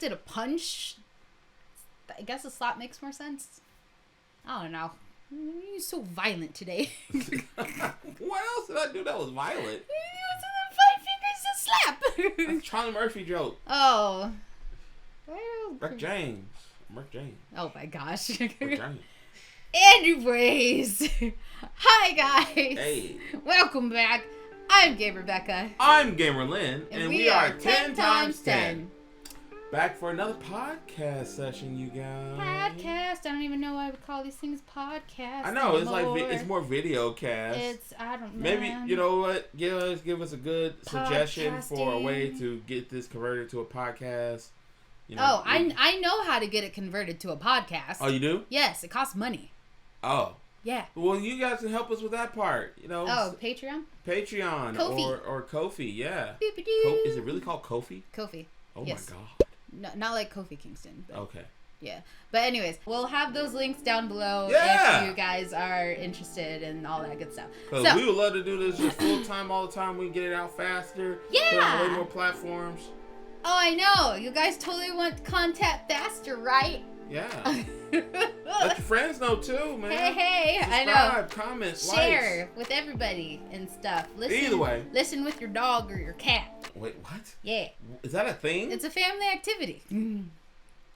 expected a punch. I guess a slap makes more sense. I don't know. You're so violent today. What else did I do that was violent? 5 fingers to slap. That's a Charlie Murphy joke. Oh. Well, Rick James. Oh my gosh. Rick James. Anyways. Hi guys. Hey. Welcome back. I'm Gamer Becka. I'm Gamer Lynn. And we are 10 times 10. Back for another podcast session, you guys. Podcast. I don't even know why we call these things podcasts. I know, anymore. it's more video cast. I don't know. Maybe, you know what? Give us a good suggestion for a way to get this converted to a podcast. You know, I know how to get it converted to a podcast. Oh, you do? Yes, it costs money. Oh. Yeah. Well, you guys can help us with that part. You know. Oh, Patreon? Patreon. Ko-fi. Or Ko-fi, yeah. Is it really called Ko-fi? Ko-fi. Oh yes. my God. No, not like Kofi Kingston. But okay. Yeah. But anyways, we'll have those links down below if you guys are interested and all that good stuff. So we would love to do this just full time all the time. We can get it out faster. Yeah. Put it on way more platforms. Oh, I know. You guys totally want content faster, right? Yeah. Let your friends know too, man. Hey, subscribe, I know. Comment, share likes. with everybody and stuff. Listen, either way. Listen with your dog or your cat. Wait, what? Yeah. Is that a thing? It's a family activity. Listening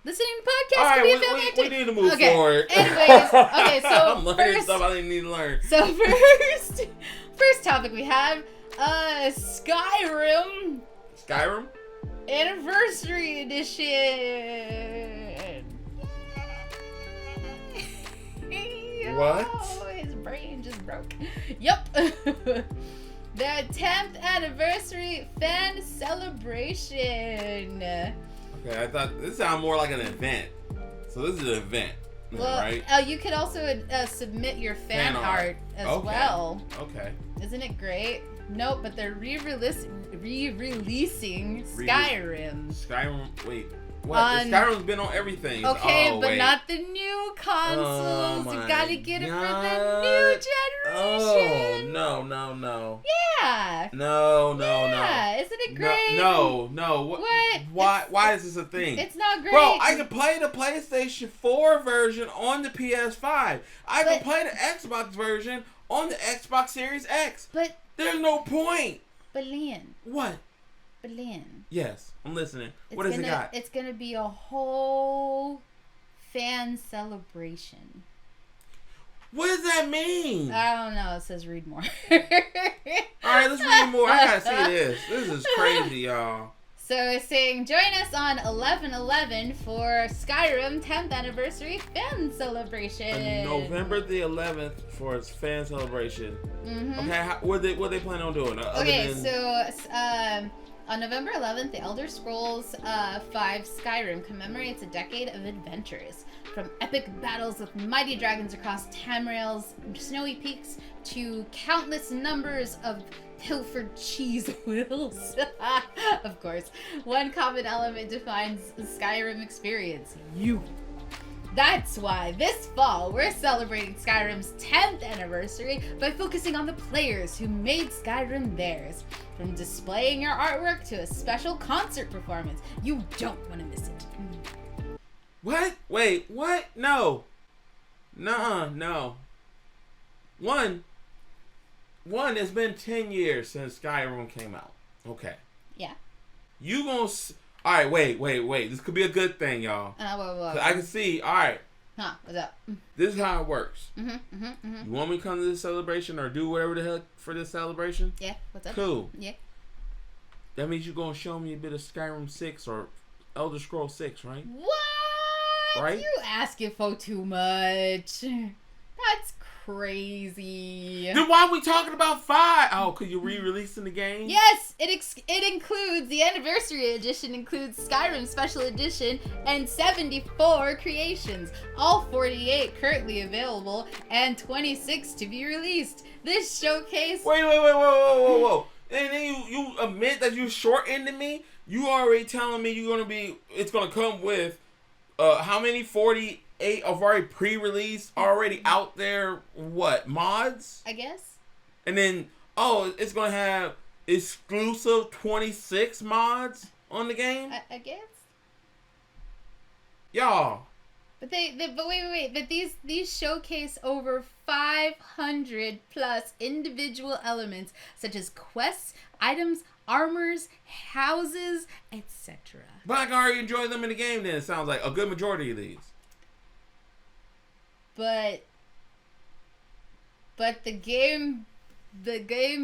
to podcasts all right, can be a family activity. We need to move forward. Anyways, okay, so I'm learning stuff I didn't need to learn. So first topic we have Skyrim Anniversary Edition. What? Oh, his brain just broke. Yep. The 10th anniversary fan celebration. Okay, I thought this sounded more like an event. So this is an event, right? You could also submit your fan art as well. Okay. Isn't it great? Nope, but they're re-releasing Skyrim. Wait. What? Skyrim's been on everything. Okay, but wait. not the new consoles. Oh, you gotta get it for the new generation. Oh, no. Yeah. No. Isn't it great? No. What? Why is this a thing? It's not great. Bro, I can play the PlayStation 4 version on the PS5. I can play the Xbox version on the Xbox Series X. But there's no point. But Lynn. What? But Lynn. Yes, I'm listening. What does it got? It's gonna be a whole fan celebration. What does that mean? I don't know. It says read more. Alright, let's read more. I gotta see this. This is crazy, y'all. So it's saying, join us on 11/11 for Skyrim 10th Anniversary Fan Celebration. And November the 11th for its fan celebration. Mm-hmm. Okay, what they plan on doing? On November 11th, the Elder Scrolls 5 Skyrim commemorates a decade of adventures. From epic battles with mighty dragons across Tamriel's snowy peaks to countless numbers of pilfered cheese wheels. Of course, one common element defines the Skyrim experience: you. That's why this fall we're celebrating Skyrim's 10th anniversary by focusing on the players who made Skyrim theirs. From displaying your artwork to a special concert performance, you don't want to miss it. What? Wait, what? No. Nuh-uh, no. One, it's been 10 years since Skyrim came out. Okay. Yeah. You gonna... Alright, wait. This could be a good thing, y'all. What? I can see, alright. Huh, what's up? This is how it works. You want me to come to this celebration or do whatever the hell for this celebration? Yeah, what's up? Cool. Yeah. That means you're going to show me a bit of Skyrim 6 or Elder Scrolls 6, right? What? Right? You asking for too much. That's crazy. Then why are we talking about 5? Oh, because you're re-releasing the game? Yes, it includes, the Anniversary Edition includes Skyrim Special Edition and 74 creations. All 48 currently available and 26 to be released. This showcase... Wait, whoa. And then you admit that you short-ended me? You already telling me it's going to come with, how many? 48 of already pre-released, already out there, what, mods? I guess. And then, it's going to have exclusive 26 mods on the game? I guess. Y'all. But but wait. But these showcase over 500 plus individual elements such as quests, items, armors, houses, etc. But I can already enjoy them in the game. Then it sounds like a good majority of these. But the Game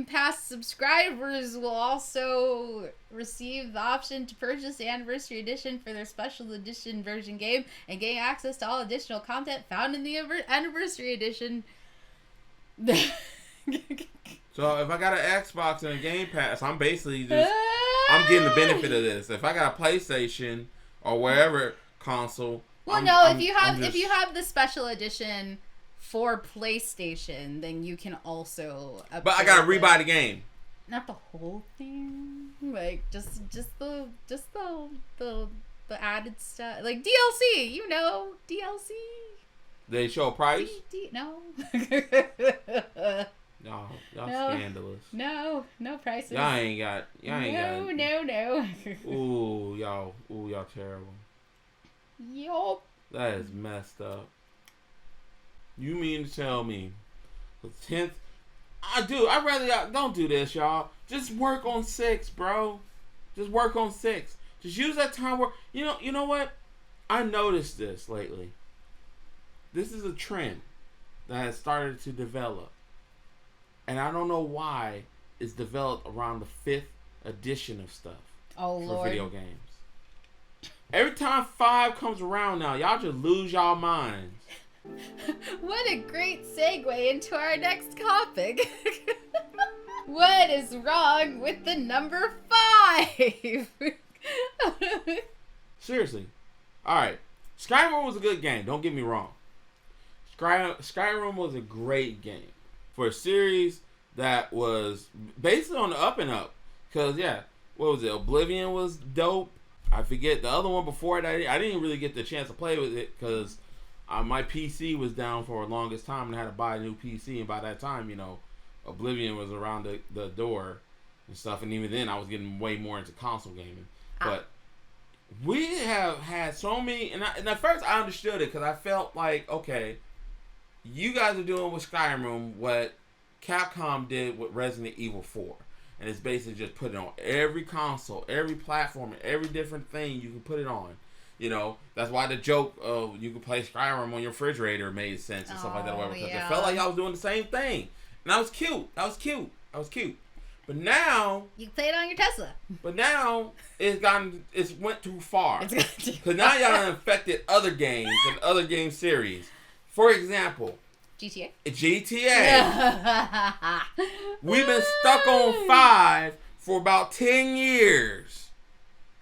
Pass subscribers will also receive the option to purchase the Anniversary Edition for their special edition version game and gain access to all additional content found in the Anniversary Edition. So if I got an Xbox and a Game Pass, I'm basically just I'm getting the benefit of this. If I got a PlayStation or wherever console, if you have the special edition for PlayStation, then you can also. But I gotta rebuy the game. Not the whole thing, like just the added stuff, like DLC. You know, DLC. They show a price? No. No, y'all scandalous. No prices. Y'all ain't got. No. Ooh, y'all terrible. Yup. That is messed up. You mean to tell me the 10th? Don't do this, y'all. Just work on 6, bro. Just work on 6. Just use that time work. You know what? I noticed this lately. This is a trend that has started to develop. And I don't know why it's developed around the 5th edition of stuff. Oh, for Lord. Video games. Every time 5 comes around now, y'all just lose y'all minds. What a great segue into our next topic. What is wrong with the number 5? Seriously. Alright. Skyrim was a good game. Don't get me wrong. Skyrim was a great game. For a series that was basically on the up and up. Because, what was it? Oblivion was dope. I forget the other one before that. I didn't really get the chance to play with it because my PC was down for the longest time and I had to buy a new PC. And by that time, Oblivion was around the door and stuff. And even then, I was getting way more into console gaming. But we have had so many. And at first, I understood it because I felt like, okay, you guys are doing with Skyrim what Capcom did with Resident Evil 4. And it's basically just put it on every console, every platform, every different thing you can put it on. That's why the joke of you can play Skyrim on your refrigerator made sense and stuff like that. Because it felt like y'all was doing the same thing. And that was cute. But now you can play it on your Tesla. But now it's went too far. Because now y'all infected other games and other game series. For example, GTA. We've been stuck on 5 for about 10 years.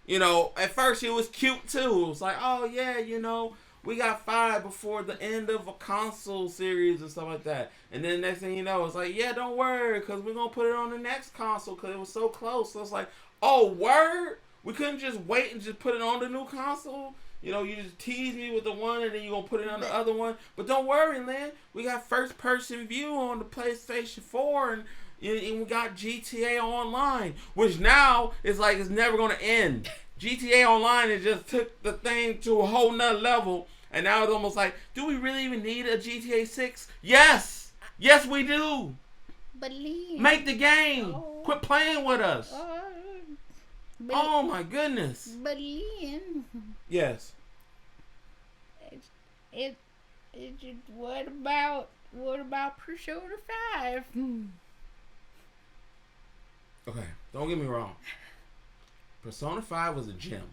At first it was cute too. It was like, oh yeah, we got 5 before the end of a console series and stuff like that. And then next thing you know, it's like, yeah, don't worry, because we're going to put it on the next console because it was so close. So it's like, oh, word? We couldn't just wait and just put it on the new console? You just tease me with the one and then you're going to put it on the other one. But don't worry, Lynn. We got first-person view on the PlayStation 4 and we got GTA Online, which now is like it's never going to end. GTA Online, it just took the thing to a whole nother level. And now it's almost like, do we really even need a GTA 6? Yes! Yes, we do! But Lee, make the game! Quit playing with us! Oh my goodness! But Liam. Yes. What about Persona 5? Okay, don't get me wrong. Persona 5 was a gem.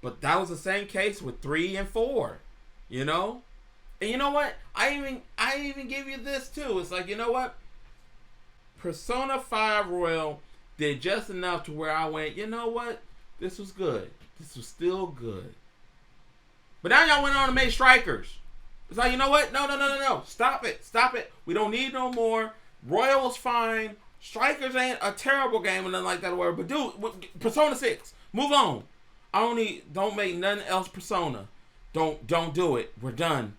But that was the same case with 3 and 4. And you know what? I even give you this too. It's like, you know what? Persona 5 Royal did just enough to where I went, you know what? This was good. This was still good. But now y'all went on and made Strikers. It's like, you know what? No. Stop it. We don't need no more. Royal was fine. Strikers ain't a terrible game or nothing like that or whatever. But dude, Persona 6. Move on. Don't make nothing else Persona. Don't do it. We're done.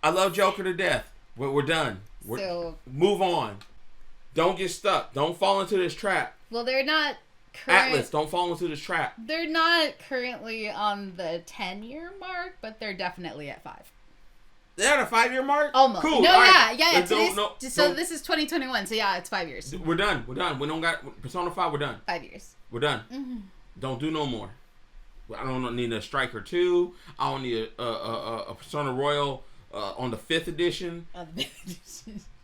I love Joker to death. We're done. Move on. Don't get stuck. Don't fall into this trap. Well, they're not Atlas, don't fall into this trap. They're not currently on the 10-year mark, but they're definitely at 5. They're at a 5-year mark? Almost. Cool. No, right. yeah. So this is 2021, so yeah, it's 5 years. We're done. We don't got Persona 5, we're done. 5 years. We're done. Mm-hmm. Don't do no more. I don't need a Striker 2. I don't need a Persona Royal on the 5th edition.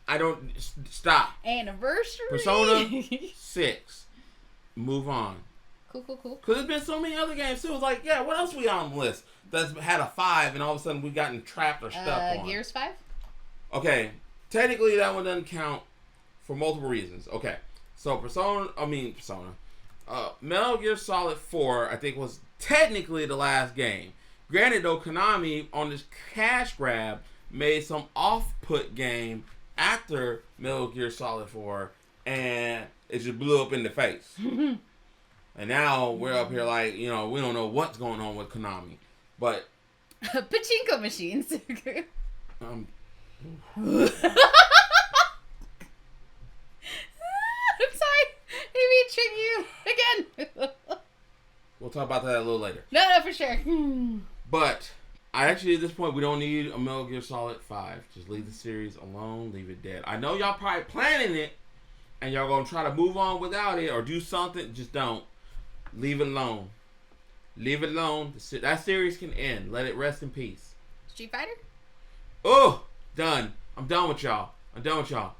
I don't... Stop. Anniversary. Persona 6. Move on. Cool. Because there's been so many other games too. It's like, yeah, what else we on the list that's had a 5 and all of a sudden we gotten trapped or stuck on? Gears 5? Okay. Technically that one doesn't count for multiple reasons. Okay. So Metal Gear Solid 4, I think, was technically the last game. Granted though, Konami on this cash grab made some off-put game after Metal Gear Solid 4 and it just blew up in the face. And now we're up here like, we don't know what's going on with Konami. But... Pachinko machines. I'm sorry. Maybe you again. We'll talk about that a little later. No, for sure. But I actually, at this point, we don't need a Metal Gear Solid 5. Just leave the series alone. Leave it dead. I know y'all probably planning it. And y'all gonna try to move on without it or do something. Just don't. Leave it alone. Leave it alone. That series can end. Let it rest in peace. Street Fighter? Oh, done. I'm done with y'all.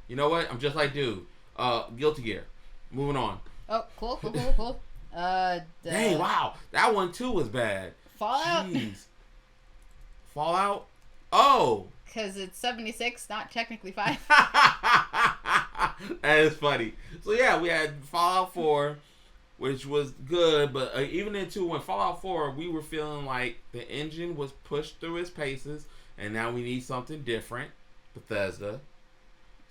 You know what? I'm just like dude. Guilty Gear. Moving on. Oh, cool. Dang, wow. That one too was bad. Fallout? Jeez. Fallout? Oh. Because it's 76, not technically 5. That is funny. So yeah, we had Fallout 4, which was good, but even in 2, when Fallout 4, we were feeling like the engine was pushed through its paces, and now we need something different. Bethesda.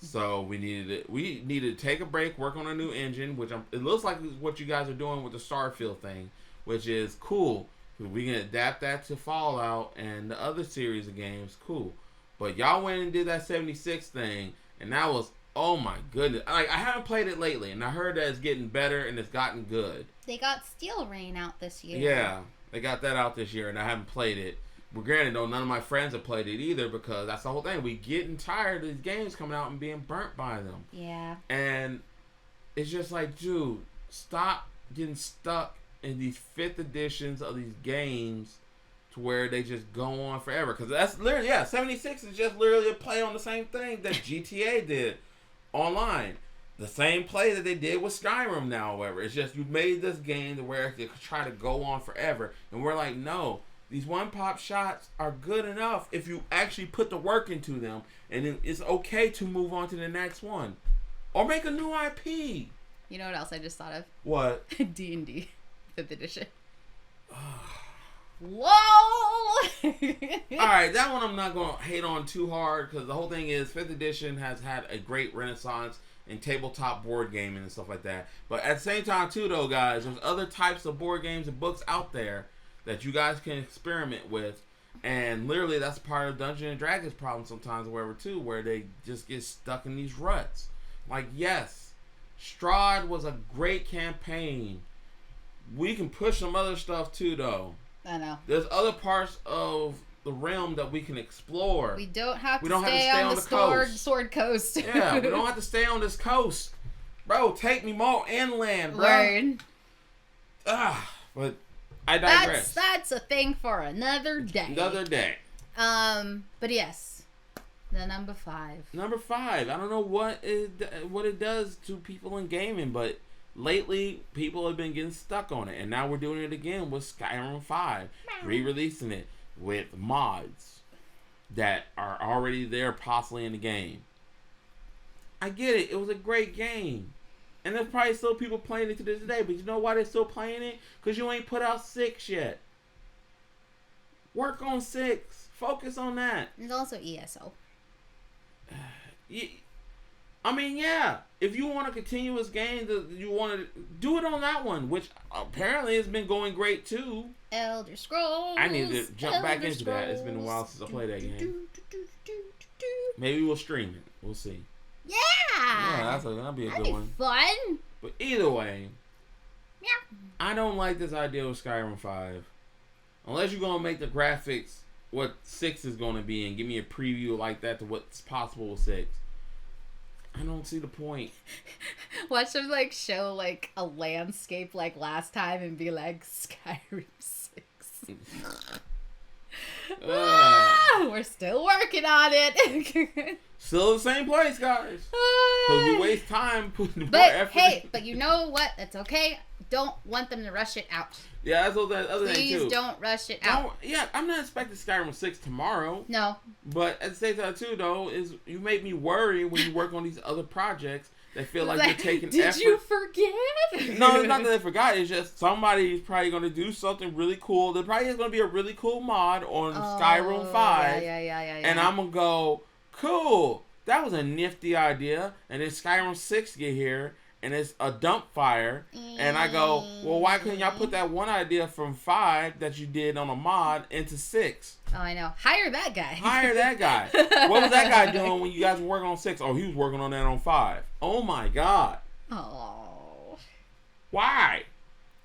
So we needed to take a break, work on a new engine, which it looks like is what you guys are doing with the Starfield thing, which is cool. We can adapt that to Fallout and the other series of games, cool. But y'all went and did that 76 thing, and that was, oh my goodness. I haven't played it lately, and I heard that it's getting better and it's gotten good. They got Steel Rain out this year. Yeah, they got that out this year, and I haven't played it. But granted, though, none of my friends have played it either, because that's the whole thing. We getting tired of these games coming out and being burnt by them. Yeah. And it's just like, dude, stop getting stuck in these 5th editions of these games to where they just go on forever. Because that's literally, 76 is just literally a play on the same thing that GTA did online. The same play that they did with Skyrim now, however. It's just you made this game to where it could try to go on forever. And we're like, no. These one-pop shots are good enough if you actually put the work into them. And then it's okay to move on to the next one. Or make a new IP. You know what else I just thought of? What? D&D 5th edition. Whoa! Alright, that one I'm not going to hate on too hard. Because the whole thing is 5th edition has had a great renaissance in tabletop board gaming and stuff like that. But at the same time too, though, guys, there's other types of board games and books out there that you guys can experiment with, and literally that's part of Dungeons and Dragons problem sometimes, wherever too, where they just get stuck in these ruts. Like, yes, Strahd was a great campaign. We can push some other stuff too, though. I know. There's other parts of the realm that we can explore. We don't have to stay on the Sword Coast. Yeah, we don't have to stay on this coast. Bro, take me more inland, bro. Word. But I digress. That's a thing for another day. But yes, the number 5. Number 5. I don't know what it does to people in gaming, but lately people have been getting stuck on it, and now we're doing it again with Skyrim 5, re-releasing it with mods that are already there, possibly in the game. I get it. It was a great game. And there's probably still people playing it to this day. But you know why they're still playing it? Because you ain't put out 6 yet. Work on 6. Focus on that. There's also ESO. I mean, yeah. If you want a continuous game, you want to do it on that one. Which apparently has been going great too. Elder Scrolls. I need to jump back into that. It's been a while since I played that game. Maybe we'll stream it. We'll see. Yeah, that'll be a good one. Fun. But either way, I don't like this idea of Skyrim 5. Unless you're going to make the graphics what 6 is going to be and give me a preview like that to what's possible with 6. I don't see the point. Watch them like show like a landscape like last time and be like Skyrim 6. We're still working on it. Still the same place, guys. So we waste time putting more effort. Hey, but you know what? That's okay. Don't want them to rush it out. Yeah, that's the other thing too. Please don't rush it out. Yeah, I'm not expecting Skyrim 6 tomorrow. No. But at the same time too, though, is you make me worry when you work on these other projects that feel like you're taking effort. Did you forget? No, it's not that I forgot. It's just somebody's probably going to do something really cool. There probably is going to be a really cool mod on Skyrim 5. Yeah. And I'm going to go, cool. That was a nifty idea. And then Skyrim 6 get here. And it's a dump fire. And I go, well, why couldn't y'all put that one idea from 5 that you did on a mod into 6? Oh, I know. Hire that guy. Hire that guy. What was that guy doing when you guys were working on 6? Oh, he was working on that on 5. Oh, my God. Oh. Why?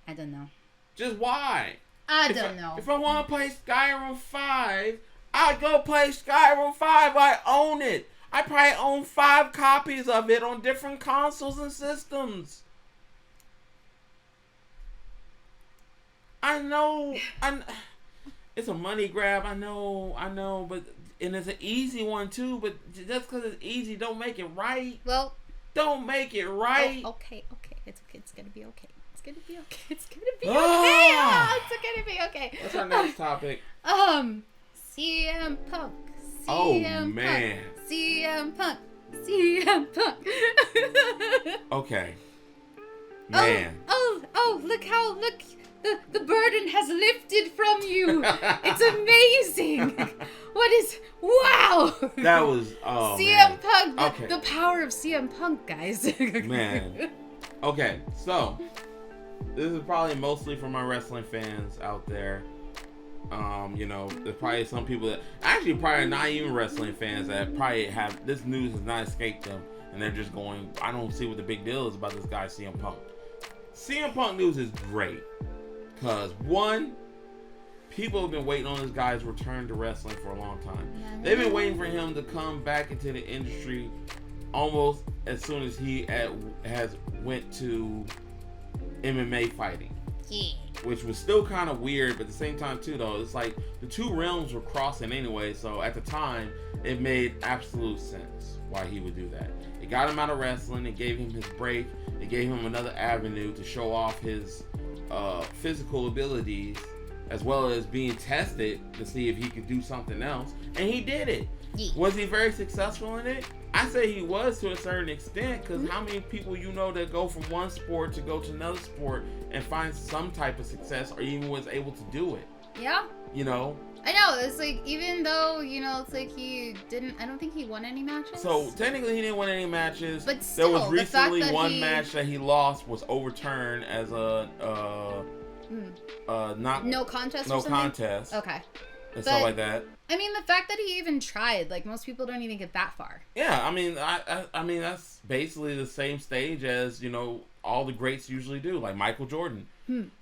I don't know. Just why? I don't know. If I want to play Skyrim 5, I go play Skyrim 5. I own it. I probably own 5 copies of it on different consoles and systems. I know. It's a money grab. I know. But and it's an easy one too. But just because it's easy, don't make it right. Well, don't make it right. Oh, okay. It's okay. It's gonna be okay. It's gonna be okay. It's gonna be okay. Oh, it's gonna be okay. What's our next topic? CM Punk. Oh man. CM Punk. Okay. Man. Oh, look. The burden has lifted from you. It's amazing. Wow. That was, CM Punk. Okay. The power of CM Punk, guys. Man. Okay, so this is probably mostly for my wrestling fans out there. There's probably some people that actually probably not even wrestling fans that probably have this news has not escaped them, and they're just going, I don't see what the big deal is about this guy CM Punk. CM Punk news is great because one, people have been waiting on this guy's return to wrestling for a long time. They've been waiting for him to come back into the industry almost as soon as he has went to MMA fighting. Yeah. Which was still kind of weird, but at the same time too, though, it's like the two realms were crossing anyway, so at the time, it made absolute sense why he would do that. It got him out of wrestling, it gave him his break, it gave him another avenue to show off his physical abilities, as well as being tested to see if he could do something else, and he did it. Yeah. Was he very successful in it? I say he was to a certain extent, because how many people you know that go from one sport to go to another sport and find some type of success or even was able to do it? Yeah. You know? I know, it's like, even though, it's like I don't think he won any matches. So, technically he didn't win any matches. But still, there was recently one match that he lost was overturned as a, no contest. No contest. Okay. And stuff like that. I mean, the fact that he even tried, like, most people don't even get that far. Yeah, I mean, I mean, that's basically the same stage as, all the greats usually do, like Michael Jordan.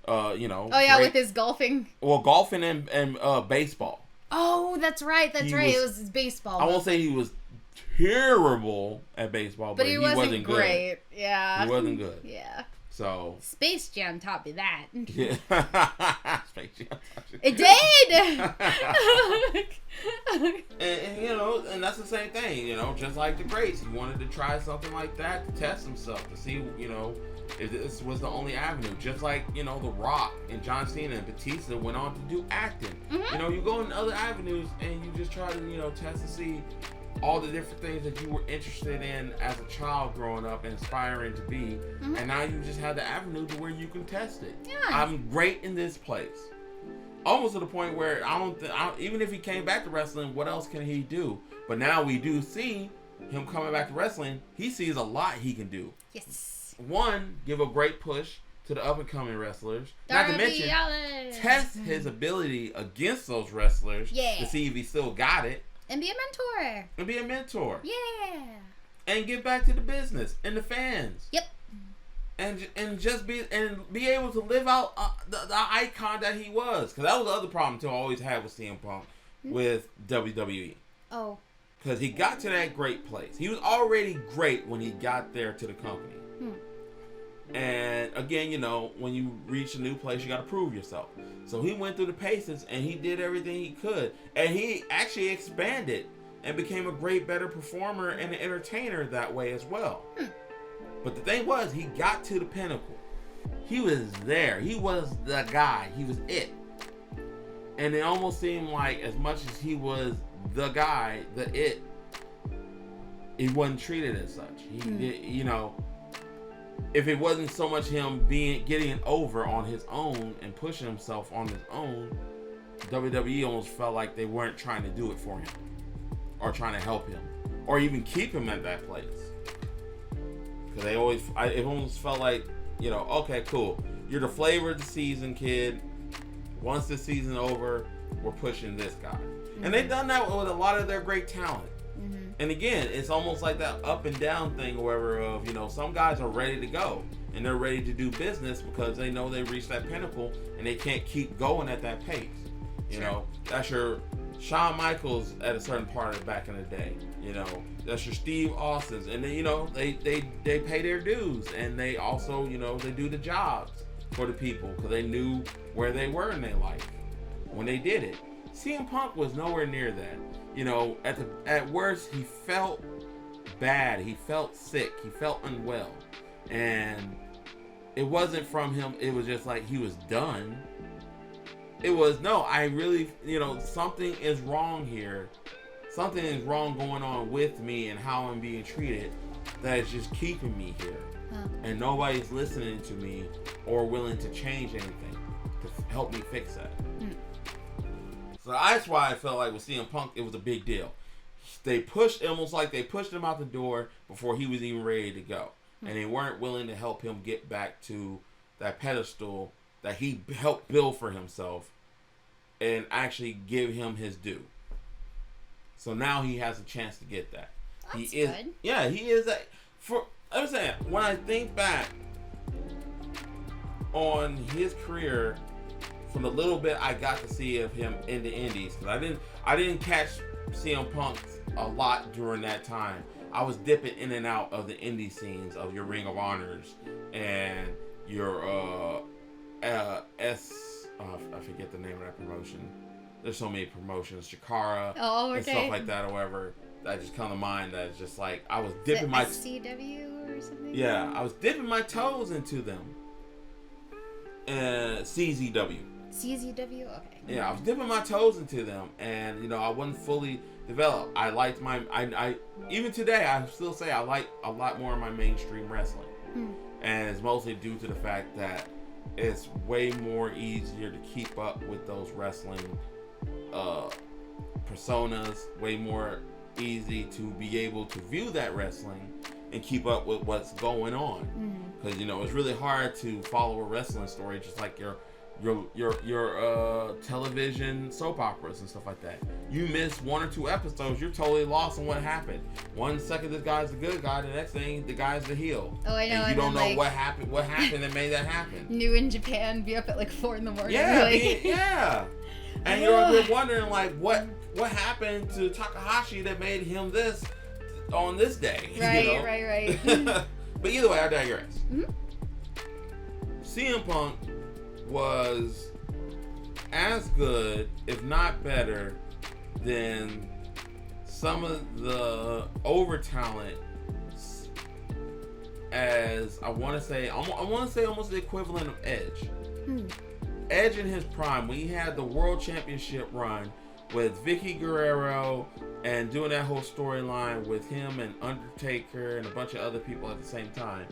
Oh, yeah, with his golfing. Well, golfing and baseball. Oh, that's right. It was his baseball. I won't say he was terrible at baseball, but he wasn't great. Good. Yeah. He wasn't good. Yeah. So Space Jam taught me that. Yeah. Space Jam. It did. and that's the same thing. Just like the greats, he wanted to try something like that to test himself to see, if this was the only avenue. Just like The Rock and John Cena and Batista went on to do acting. Mm-hmm. You go in other avenues and you just try to test to see all the different things that you were interested in as a child growing up and aspiring to be, and now you just have the avenue to where you can test it. Yeah. I'm great in this place. Almost to the point where even if he came back to wrestling, what else can he do? But now we do see him coming back to wrestling. He sees a lot he can do. Yes. One, give a great push to the up-and-coming wrestlers. Not to mention, test his ability against those wrestlers to see if he still got it. And be a mentor. Yeah. And get back to the business and the fans. Yep. and just be able to live out the icon that he was. Because that was the other problem too I always had with CM Punk with WWE. Oh. Because he got to that great place. He was already great when he got there to the company. And again, you know, when you reach a new place, you got to prove yourself. So he went through the paces and he did everything he could. And he actually expanded and became a great, better performer and an entertainer that way as well. But the thing was, he got to the pinnacle. He was there. He was the guy. He was it. And it almost seemed like as much as he was the guy, he wasn't treated as such. He did, you know, if it wasn't so much him getting over on his own and pushing himself on his own, WWE almost felt like they weren't trying to do it for him or trying to help him or even keep him at that place. Because it almost felt like, you know, okay, cool. You're the flavor of the season, kid. Once the season's over, we're pushing this guy. And they've done that with a lot of their great talent. And again, it's almost like that up and down thing, wherever of, you know, some guys are ready to go and they're ready to do business because they know they reached that pinnacle and they can't keep going at that pace. You know, that's your Shawn Michaels at a certain part of back in the day. You know, that's your Steve Austins, and then, you know, they pay their dues, and they also, you know, they do the jobs for the people because they knew where they were in their life when they did it. CM Punk was nowhere near that. You know, at worst, he felt bad. He felt sick. He felt unwell. And it wasn't from him. It was just like he was done. It was, no, I really, you know, something is wrong here. Something is wrong going on with me and how I'm being treated that is just keeping me here. And nobody's listening to me or willing to change anything to help me fix that. So that's why I felt like with CM Punk, it was a big deal. They pushed, almost like they pushed him out the door before he was even ready to go. And they weren't willing to help him get back to that pedestal that he helped build for himself and actually give him his due. So now he has a chance to get that. That's he is good. Yeah, he is that. I'm saying, when I think back on his career, from the little bit I got to see of him in the Indies, because I didn't catch CM Punk a lot during that time. I was dipping in and out of the indie scenes of your Ring of Honors and your I forget the name of that promotion. There's so many promotions, Chikara and stuff like that, or whatever. That just come to mind. That's just like I was dipping my SCW or something. Yeah, I was dipping my toes into them. CZW. CZW, okay. Yeah, I was dipping my toes into them, and you know, I wasn't fully developed. I liked I even today I still say I like a lot more of my mainstream wrestling, and it's mostly due to the fact that it's way more easier to keep up with those wrestling personas. Way more easy to be able to view that wrestling and keep up with what's going on, because you know it's really hard to follow a wrestling story just like your television soap operas and stuff like that. You miss one or two episodes, you're totally lost on what happened. 1 second this guy's the good guy, the next thing the guy's the heel. Oh, I know. And you don't know what happened that made that happen. New in Japan, be up at like 4 a.m. Yeah, like... yeah. And you're wondering like what happened to Takahashi that made him this on this day. Right, you know? right. But either way, I digress. CM Punk was as good, if not better, than some of the over talent as I want to say almost the equivalent of Edge. Edge in his prime, when he had the World Championship run with Vicky Guerrero and doing that whole storyline with him and Undertaker and a bunch of other people at the same time,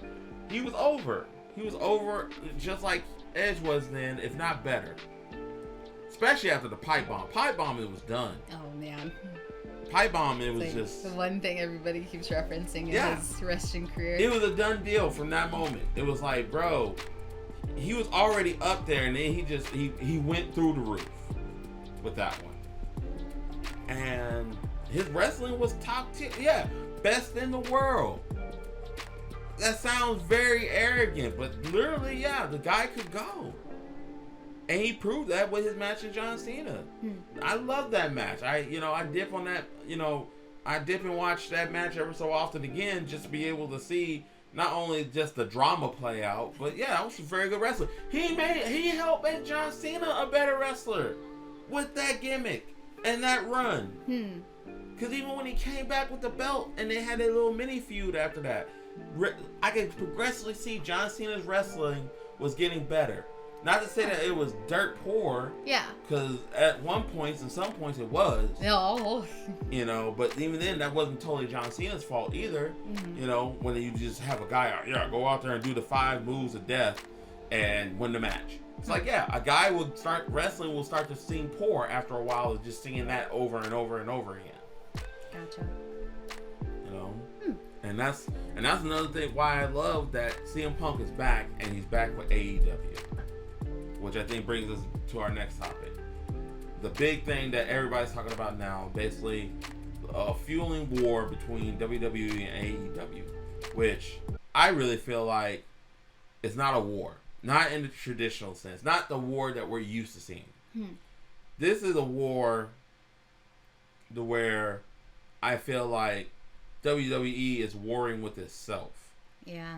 he was over. He was over just like Edge was then, if not better. Especially after the pipe bomb. Pipe bomb, it was done. Oh, man. Pipe bomb, it was like just... the one thing everybody keeps referencing in his wrestling career. It was a done deal from that moment. It was like, bro, he was already up there, and then he went through the roof with that one. And his wrestling was top tier. Yeah, best in the world. that sounds very arrogant, but literally, yeah, the guy could go. And he proved that with his match with John Cena. I love that match. I dip on that, I dip and watch that match ever so often again just to be able to see not only just the drama play out, but yeah, that was a very good wrestler. He helped make John Cena a better wrestler with that gimmick and that run. Because even when he came back with the belt and they had a little mini feud after that, I could progressively see John Cena's wrestling was getting better. Not to say that it was dirt poor. Yeah. Because at some points it was. No. But even then, that wasn't totally John Cena's fault either. Mm-hmm. When you just have a guy go out there and do the 5 moves of death and win the match. It's like, a guy will start to seem poor after a while of just singing that over and over and over again. Gotcha. And that's another thing why I love that CM Punk is back and he's back with AEW. Which I think brings us to our next topic. The big thing that everybody's talking about now, basically a fueling war between WWE and AEW, which I really feel like it's not a war. Not in the traditional sense. Not the war that we're used to seeing. This is a war where I feel like WWE is warring with itself. Yeah.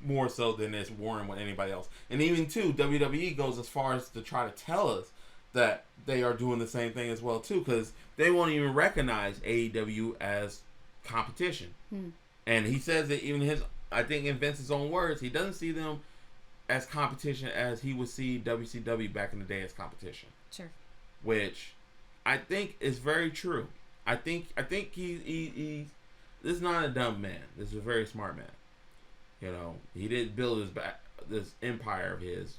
More so than it's warring with anybody else. And even too, WWE goes as far as to try to tell us that they are doing the same thing as well too, because they won't even recognize AEW as competition. And he says that even I think in Vince's own words, he doesn't see them as competition as he would see WCW back in the day as competition. Sure. Which I think is very true. I think he this is not a dumb man. This is a very smart man. He didn't build this empire of his,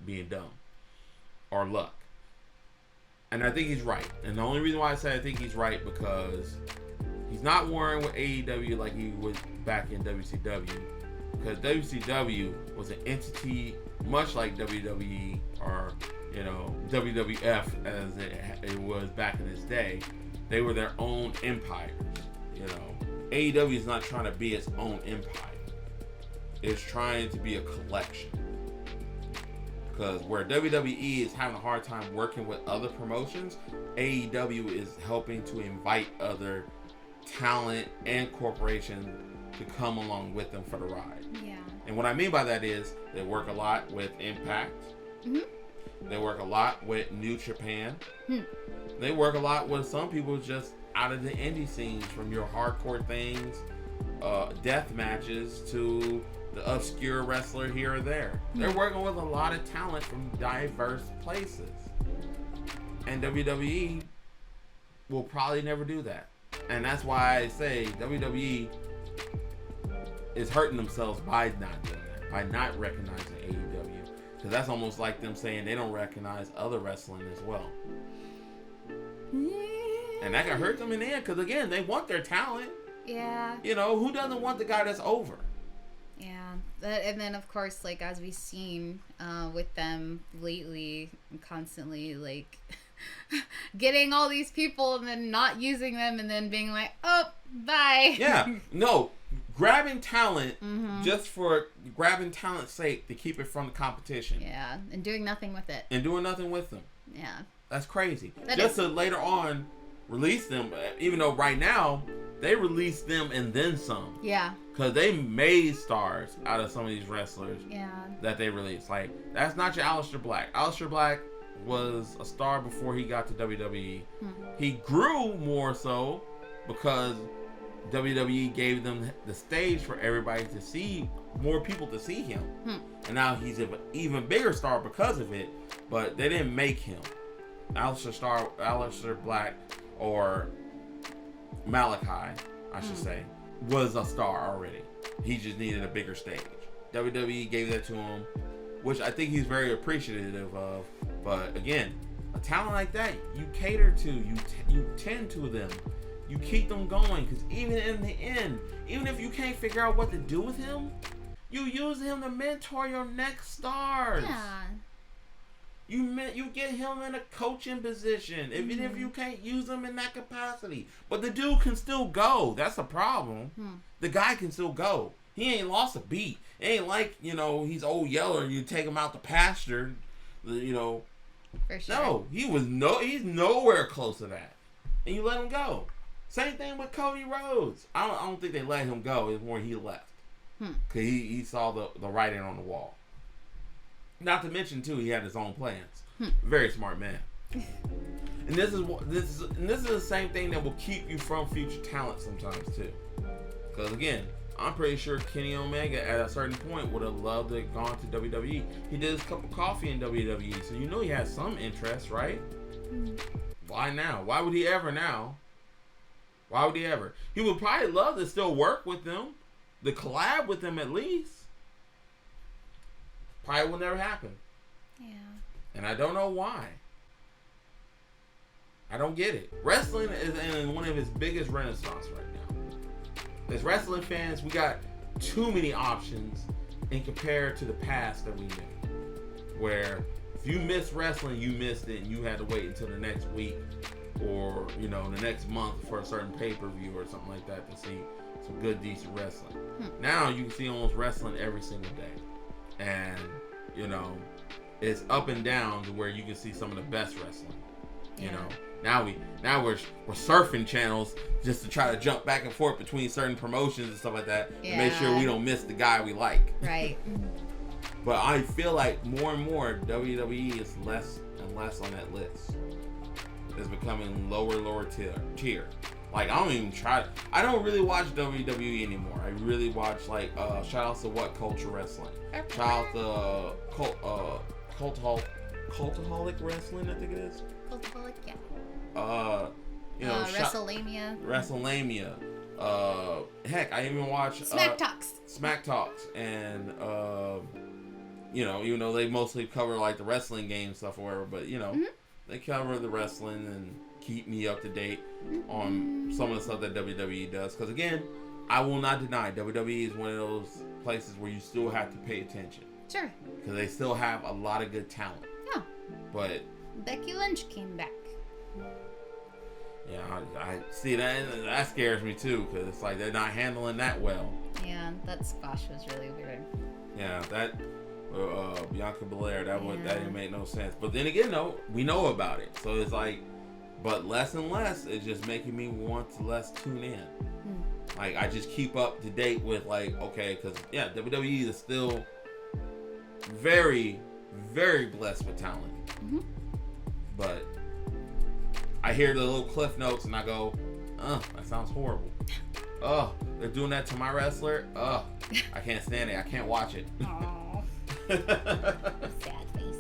being dumb or luck. And I think he's right. And the only reason why I say I think he's right because he's not warring with AEW like he was back in WCW. Because WCW was an entity much like WWE or, WWF as it was back in its day. They were their own empires. AEW is not trying to be its own empire. It's trying to be a collection. Because where WWE is having a hard time working with other promotions, AEW is helping to invite other talent and corporations to come along with them for the ride. Yeah. And what I mean by that is they work a lot with Impact. They work a lot with New Japan. They work a lot with some people just out of the indie scenes, from your hardcore things, death matches to the obscure wrestler here or there. They're working with a lot of talent from diverse places. And WWE will probably never do that. And that's why I say WWE is hurting themselves by not doing that, by not recognizing AEW. Because that's almost like them saying they don't recognize other wrestling as well. And that can hurt them in the end, because again, they want their talent. Yeah. Who doesn't want the guy that's over? Yeah. And then, of course, like, as we've seen with them lately, constantly, getting all these people and then not using them and then being like, oh, bye. Yeah. No. Grabbing talent just for grabbing talent's sake to keep it from the competition. Yeah. And doing nothing with it. And doing nothing with them. Yeah. That's crazy. Just to later on release them, even though right now they release them and then some. Yeah. Because they made stars out of some of these wrestlers. Yeah. That they released. Like, that's not your Aleister Black. Aleister Black was a star before he got to WWE. He grew more so because WWE gave them the stage for everybody to see, more people to see him. And now he's an even bigger star because of it, but they didn't make him. Aleister Black or Malachi, I should say, was a star already. He just needed a bigger stage. WWE gave that to him, which I think he's very appreciative of. But again, a talent like that, you cater to, you tend to them, you keep them going. Because even in the end, even if you can't figure out what to do with him, you use him to mentor your next stars. Yeah. You get him in a coaching position, even if you can't use him in that capacity. But the dude can still go. That's a problem. The guy can still go. He ain't lost a beat. It ain't like, he's old Yeller and you take him out the pasture, For sure. No, he's nowhere close to that. And you let him go. Same thing with Cody Rhodes. I don't think they let him go. It's more he left. Because he saw the writing on the wall. Not to mention, too, he had his own plans. Very smart man. And this is the same thing that will keep you from future talent sometimes, too. Because, again, I'm pretty sure Kenny Omega at a certain point would have loved to have gone to WWE. He did his cup of coffee in WWE, so he has some interest, right? Why now? Why would he ever now? Why would he ever? He would probably love to still work with them, to collab with them at least. Probably will never happen. Yeah. And I don't know why. I don't get it. Wrestling is in one of its biggest renaissance right now. As wrestling fans, we got too many options in compared to the past that we knew. Where if you missed wrestling, you missed it, and you had to wait until the next week or the next month for a certain pay-per-view or something like that to see some good, decent wrestling. Now you can see almost wrestling every single day, and it's up and down to where you can see some of the best wrestling. Now we're surfing channels just to try to jump back and forth between certain promotions and stuff like that to make sure we don't miss the guy we like. Right. But I feel like more and more WWE is less and less on that list. It's becoming lower tier. Like I don't really watch WWE anymore. I really watch shout outs to Culture Wrestling. Shout out to Cultaholic Wrestling, I think it is. Cultaholic, yeah. WrestleMania. Heck, I even watch Smack Talks. Smack Talks, and even though they mostly cover the wrestling game stuff or whatever, but they cover the wrestling and keep me up to date on some of the stuff that WWE does. Because again, I will not deny WWE is one of those places where you still have to pay attention. Sure. Because they still have a lot of good talent. Yeah. But Becky Lynch came back. Yeah, I see that scares me too, because it's like they're not handling that well. Yeah, that squash was really weird. Yeah, that Bianca Belair, that didn't make no sense. But then again, though, we know about it, so it's like, but less and less, it's just making me want to less tune in. Like I just keep up to date with okay, because WWE is still very, very blessed with talent, but I hear the little cliff notes and I go, that sounds horrible. They're doing that to my wrestler. I can't stand it. I can't watch it. Aww. Sad face.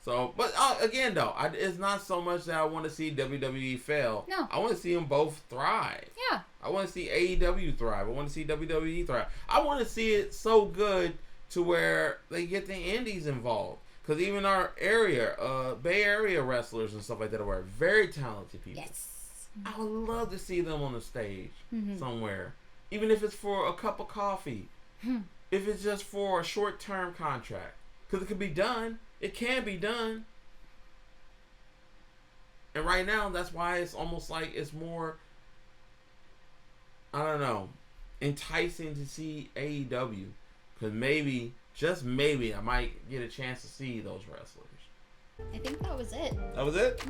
So, but again though, it's not so much that I want to see WWE fail. No. I want to see them both thrive. Yeah. I want to see AEW thrive. I want to see WWE thrive. I want to see it so good to where they get the indies involved. Because even our area, Bay Area wrestlers and stuff like that are very talented people. Yes. I would love to see them on the stage somewhere. Even if it's for a cup of coffee. If it's just for a short-term contract. Because it can be done. It can be done. And right now, that's why it's almost like it's more, I don't know, enticing to see AEW. Because maybe, just maybe, I might get a chance to see those wrestlers. I think that was it. That was it?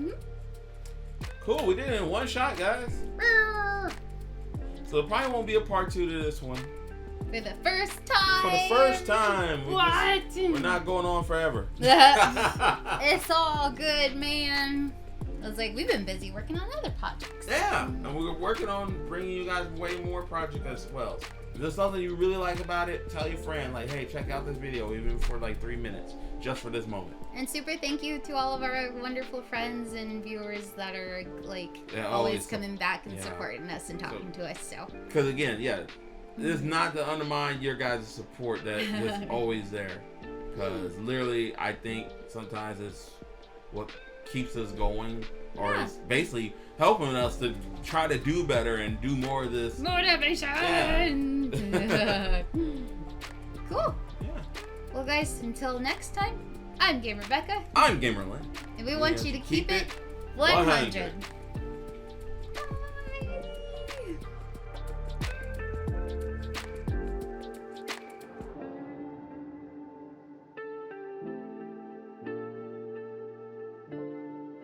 Cool, we did it in one shot, guys. So there probably won't be a part 2 to this one. For the first time. For the first time. We're not going on forever. It's all good, man. I was like, we've been busy working on other projects. Yeah, and we were working on bringing you guys way more projects as well. If there's something you really like about it, tell your friend, hey, check out this video, even for 3 minutes, just for this moment. And super thank you to all of our wonderful friends and viewers that are always coming back and supporting us and talking to us. So, because again, it's not to undermine your guys' support that is always there. Because literally, I think sometimes it's what keeps us going, or it's basically helping us to try to do better and do more of this. Motivation! Yeah. Cool. Yeah. Well, guys, until next time, I'm Gamer Becca. I'm Gamerland. And we want you to keep it 100.